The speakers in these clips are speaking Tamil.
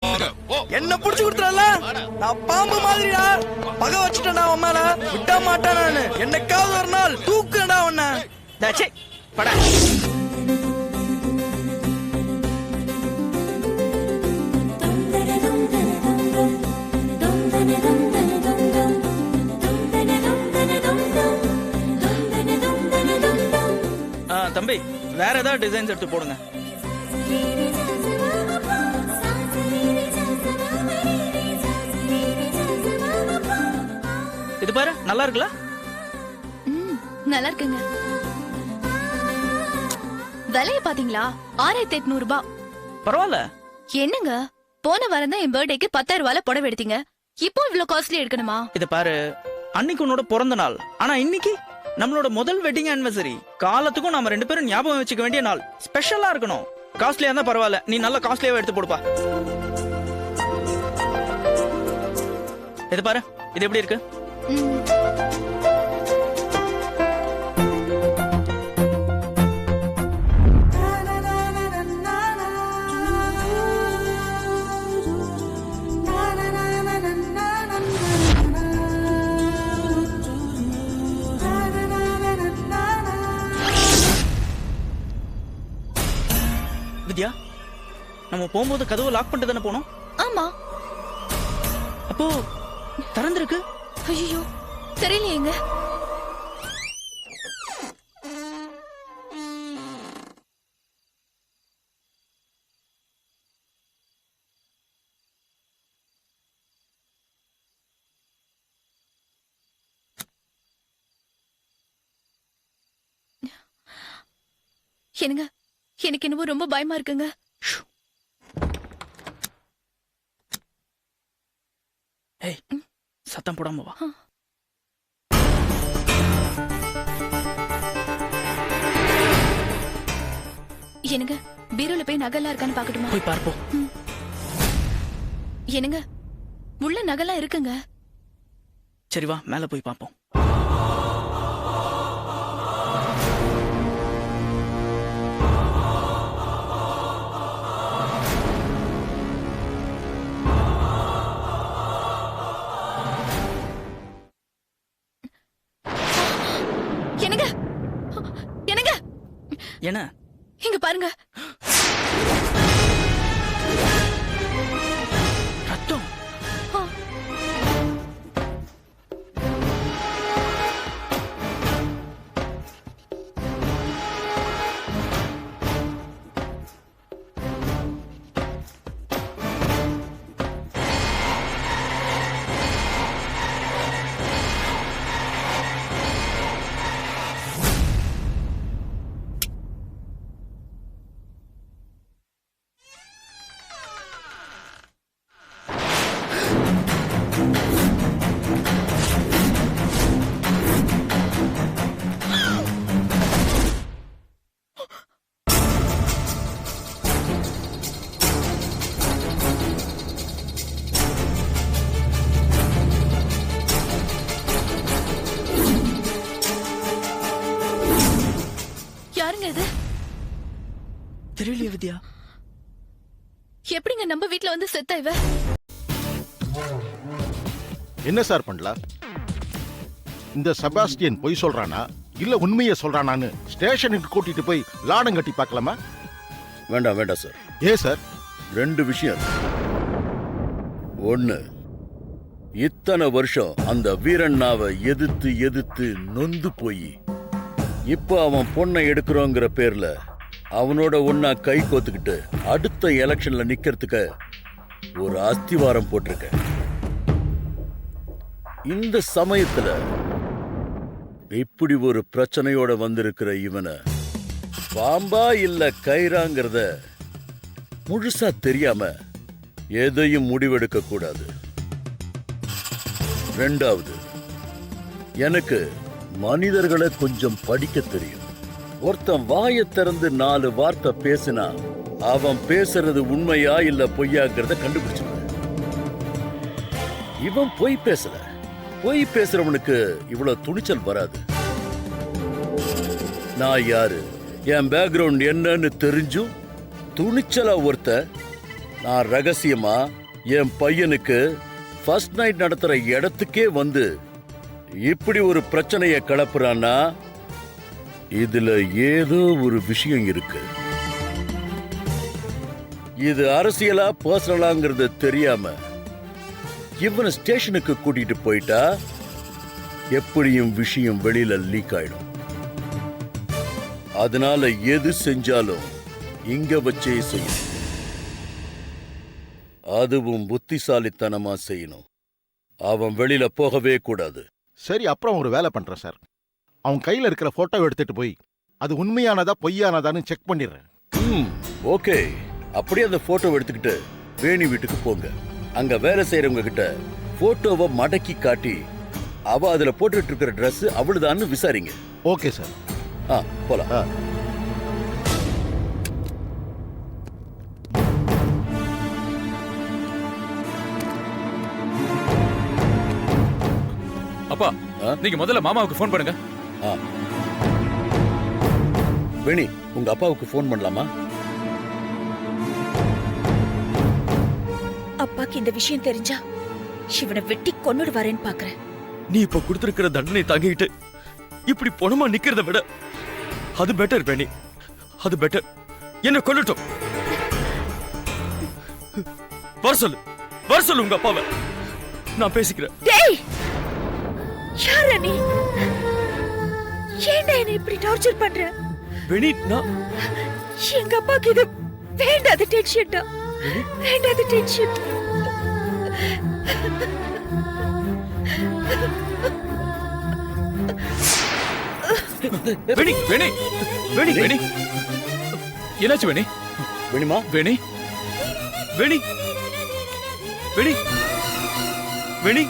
என்ன புடிச்சு கொடுத்துறல, நான் பாம்பு மாதிரிடா. பகை வச்சுட்டேன்டா உன் மேல, விட மாட்டேன் நானு. என்னைக்காவது ஒரு நாள் தூக்குடா உன்ன. டச்சே படா. தம்பி, வேற ஏதாவது டிசைன்ஸ் எடுத்து போடுங்க. இது பாரு, நல்லா இருக்குல்ல? நல்லா இருக்குங்க. விலைய பாத்தீங்களா? 6800 ரூபாய். பரவாயில்ல. என்னங்க, போன வாரம் தான் என் பர்த்டேக்கு 10,000 ரூபாய்ல புடவை எடுத்தீங்க. இப்போ இவ்வளவு காஸ்ட்லி எடுக்கணுமா? இத பாரு, அன்னைக்கு உன்னோட பிறந்த நாள், ஆனா இன்னைக்கு நம்மளோட முதல் வெட்டிங் ஆனிவர்சரி. காலத்துக்கும் நாம 2 பேரும் ஞாபகம் வச்சுக்க வேண்டிய நாள். ஸ்பெஷலா இருக்கணும். காஸ்ட்லியா இருந்தா பரவாயில்ல, நீ நல்ல காஸ்ட்லியாவே எடுத்து போடுப்பா. இது பாரு, இது எப்படி இருக்கு? வித்யா, நம்ம போகும்போது கதவை லாக் பண்ணிட்டு தானே போனோம்? ஆமா. அப்போ திறந்திருக்கு. ஐயோ, தெரியலையேங்க. என்னங்க, எனக்கு என்னவோ ரொம்ப பயமா இருக்குங்க. ஏய், சத்தம் போடாம வா. என்னங்க, பீரோல போய் நகைலாம் இருக்கான்னு பாக்கட்டுமா? போய் பார்ப்போம். என்னங்க, உள்ள நகைலாம் இருக்குங்க. சரி வா, மேல போய் பார்ப்போம். என்னங்க, என்னங்க, என்ன? இங்க பாருங்க. ரத்தம். யாருங்க இது? தெரியலையே வித்யா. எப்படிங்க நம்ம வீட்ல வந்து செத்தா இவ? என்ன சார் பண்ணலாம்? இந்த செபாஸ்டியன் பொய் சொல்றானா இல்ல உண்மையை சொல்றானான்னு ஸ்டேஷனுக்கு கூட்டிட்டு போய் லாடம் கட்டி பார்க்கலாமா? வேண்டாம் வேண்டாம் சார். ஏன் சார்? 2 விஷயம். ஒண்ணு, இத்தனை வருஷம் அந்த வீரண்ணாவை எதிர்த்து எதிர்த்து நொந்து போய் இப்ப அவன் பொண்ணை எடுக்கிறோங்கிற பேர்ல அவனோட ஒன்னா கை கோத்துக்கிட்டு அடுத்த எலெக்ஷன்ல நிக்கிறதுக்கு ஒரு அஸ்திவாரம் போட்டிருக்க. இந்த சமயத்துல இப்படி ஒரு பிரச்சனையோட வந்திருக்கிற இவனை பாம்பா இல்ல கயிறாங்கிறத முழுசா தெரியாம எதையும் முடிவெடுக்க கூடாது. 2வது, எனக்கு மனிதர்களை கொஞ்சம் படிக்க தெரியும். ஒருத்தன் வாயை திறந்து 4 வார்த்தை பேசினா அவன் பேசுறது உண்மையா இல்ல பொய்யாங்கிறத கண்டுபிடிச்சிருவேன். இவன் பொய் பேசல. பொய் பேசுறவனுக்கு இவ்வளவு துணிச்சல் வராது. நான் யாரு, என் பேக்ரவுண்ட் என்னன்னு தெரிஞ்சும் துணிச்சலா ஒருத்த நான் ரகசியமா என் பையனுக்கு ஃபர்ஸ்ட் நைட் நடத்துற இடத்துக்கே வந்து இப்படி ஒரு பிரச்சனைய கிளப்புறான்னா இதுல ஏதோ ஒரு விஷயம் இருக்கு. இது அரசியலா பர்சனலாங்கிறது தெரியாம இவனை ஸ்டேஷனுக்கு கூட்டிட்டு போயிட்டா எப்படியும் விஷயம் வெளியில லீக் ஆயிடும். அதனால எது செஞ்சாலும் இங்க வச்சே செய்யணும். அதுவும் புத்திசாலித்தனமா செய்யணும். அவன் வெளியில போகவே கூடாது. சரி, அப்புறம் ஒரு வேலை பண்றேன் சார். அவன் கையில இருக்கிற போட்டோவை எடுத்துட்டு போய் அது உண்மையானதா பொய்யானதான்னு செக் பண்ணிடுறேன். ஓகே. அப்படியே அந்த போட்டோ எடுத்துக்கிட்டு வேணி வீட்டுக்கு போங்க. அங்க வேலை செய்யறவங்க கிட்ட போட்டோவை மடக்கி காட்டி அவ அதுல போட்டுட்டு இருக்கிற ட்ரெஸ் அவளுதான்னு விசாரிங்க. Okay sir. போலாம். அப்பா, நீங்க முதல்ல மாமாவுக்கு ஃபோன் பண்ணுங்க. வேணி, உங்க அப்பாவுக்கு ஃபோன் பண்ணலாமா? அப்பாக்கு இந்த விஷயம் தெரிஞ்சா இவனை வெட்டி கொன்னுடுவாரேன்னு பாக்குறேன். நீ இப்ப கொடுத்திருக்கிற தண்டனை தாங்கிட்டு இப்படி பொணமா நிக்கிறத விட அது பெட்டர் வேணி, அது பெட்டர். என்ன கொல்லட்டும். வர சொல்லு உங்க அப்பாவை. நான் பேசிக்கிறேன். டேய், யார நீ? ஏன்டா என்ன இப்படி டார்ச்சர் பண்ற? வேணி, நான் எங்க அப்பாக்கு இது வேண்டாத டென்ஷன்டா, வேண்டாத டென்ஷன். வேணி, வேணி, வேணி, வேணி. என்னாச்சு வேணி? வேணிமா? வேணி, வேணி, வேணி, வேணி.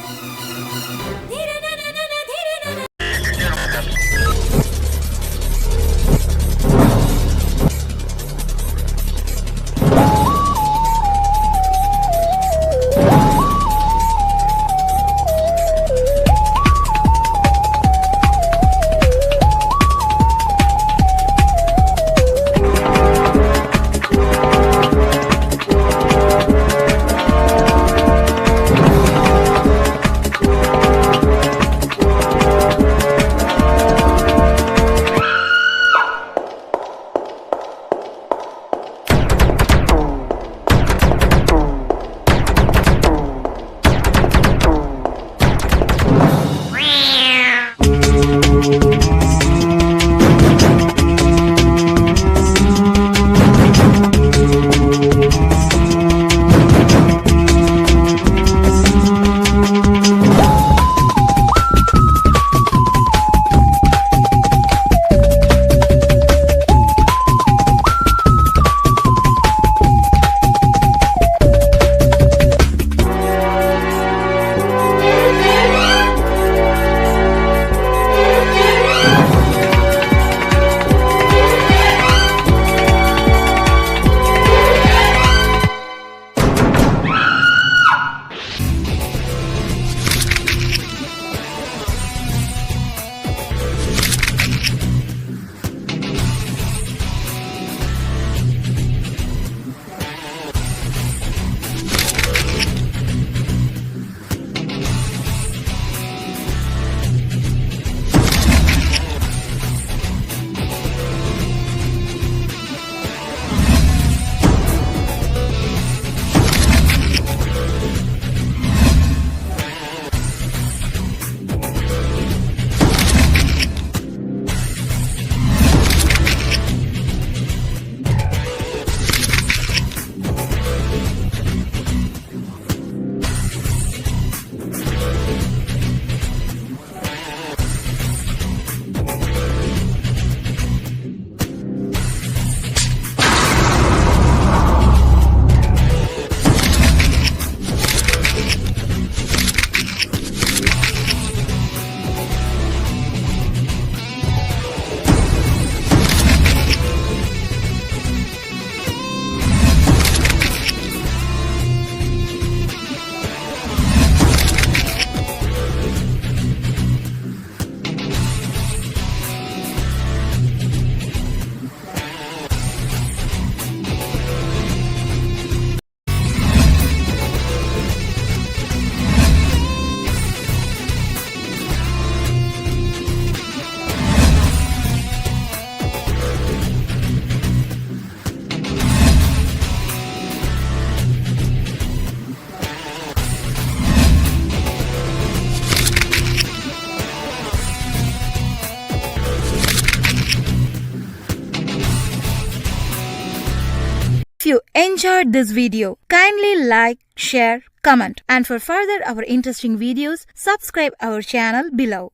If you enjoyed this video, kindly like, share, comment, and for further our interesting videos, subscribe our channel below.